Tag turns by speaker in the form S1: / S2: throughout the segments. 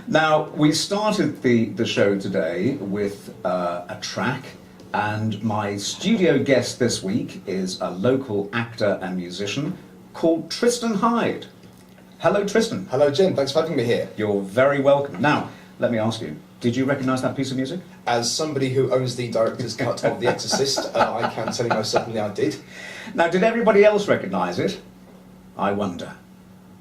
S1: Now, we started the show today with a track, and my studio guest this week is a local actor and musician called Tristan Hyde. Hello, Tristan.
S2: Hello, Jim. Thanks for having me here.
S1: You're very welcome. Now, let me ask you, did you recognise that piece of music?
S2: As somebody who owns the director's cut of The Exorcist, I can tell you most certainly I did.
S1: Now, did everybody else recognise it? I wonder.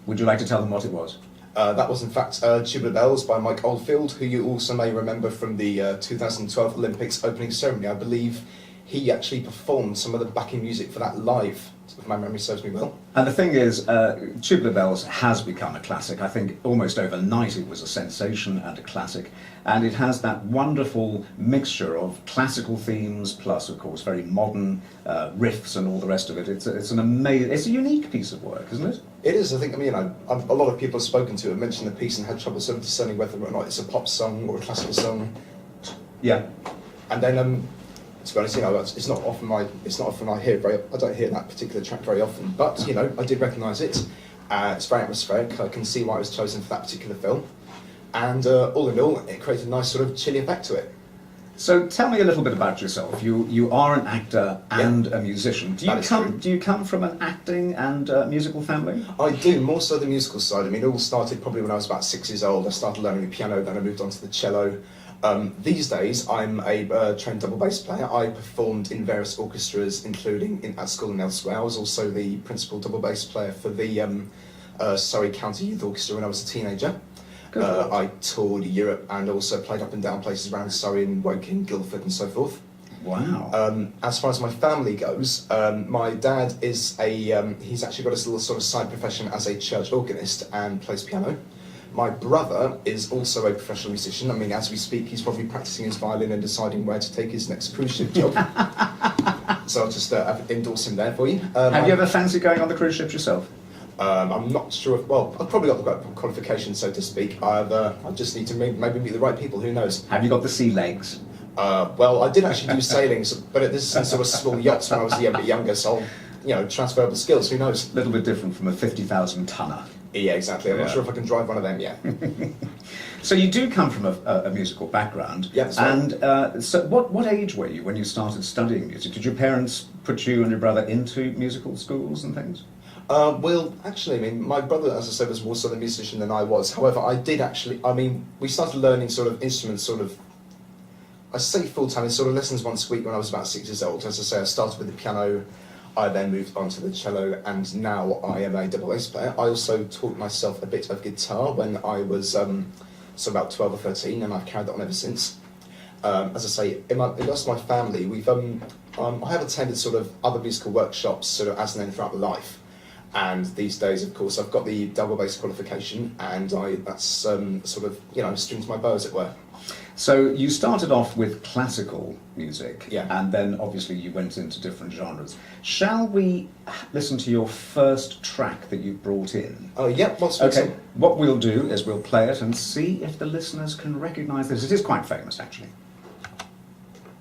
S1: Would you like to tell them what it was?
S2: That was in fact Tubular Bells by Mike Oldfield, who you also may remember from the 2012 Olympics opening ceremony. I believe he actually performed some of the backing music for that live, if my memory serves me well.
S1: And the thing is, Tubular Bells has become a classic. I think almost overnight it was a sensation and a classic. And it has that wonderful mixture of classical themes, plus, of course, very modern riffs and all the rest of it. It's an amazing, it's a unique piece of work, isn't it?
S2: It is. I think, a lot of people I've spoken to have mentioned the piece and had trouble sort of discerning whether or not it's a pop song or a classical song.
S1: Yeah.
S2: And then, to be honest, it's not often I hear I don't hear that particular track very often. But I did recognise it. It's very atmospheric. I can see why it was chosen for that particular film. And all in all, it created a nice sort of chilly effect to it.
S1: So tell me a little bit about yourself. You are an actor and a musician. Do you come from an acting and musical family?
S2: I do, more so the musical side. It all started probably when I was about 6 years old. I started learning the piano, then I moved on to the cello. These days, I'm a trained double bass player. I performed in various orchestras, including at school and elsewhere. I was also the principal double bass player for the Surrey County Youth Orchestra when I was a teenager. I toured Europe and also played up and down places around Surrey and Woking, Guildford and so forth.
S1: Wow.
S2: As far as my family goes, my dad is he's actually got his little sort of side profession as a church organist and plays piano. My brother is also a professional musician. As we speak, he's probably practicing his violin and deciding where to take his next cruise ship job. So I'll just endorse him there for you.
S1: Have you ever fancied going on the cruise ships yourself?
S2: I'm not sure if, I've probably got the qualifications, so to speak. I just need to maybe meet the right people, who knows.
S1: Have you got the sea legs?
S2: I did actually do sailing, but this is sort of small yachts when I was a bit younger, so, transferable skills, who knows.
S1: A little bit different from a 50,000 tonner.
S2: Yeah, exactly. I'm not sure if I can drive one of them yet.
S1: So you do come from a musical background.
S2: Yes.
S1: And so what age were you when you started studying music? Did your parents put you and your brother into musical schools and things?
S2: Actually, my brother, as I said, was more sort of a musician than I was. However, I did actually, we started learning sort of instruments I say full-time, in sort of lessons once a week when I was about 6 years old. As I say, I started with the piano, I then moved on to the cello, and now I am a double bass player. I also taught myself a bit of guitar when I was about 12 or 13, and I've carried that on ever since. As I say, in the rest of my family, I have attended sort of other musical workshops sort of as and then throughout my life. And these days, of course, I've got the double bass qualification, and that's sort of, strings to my bow, as it were.
S1: So you started off with classical music,
S2: yeah,
S1: and then obviously you went into different genres. Shall we listen to your first track that you brought in?
S2: Oh, yeah.
S1: Okay. What we'll do is we'll play it and see if the listeners can recognise this. It is quite famous, actually.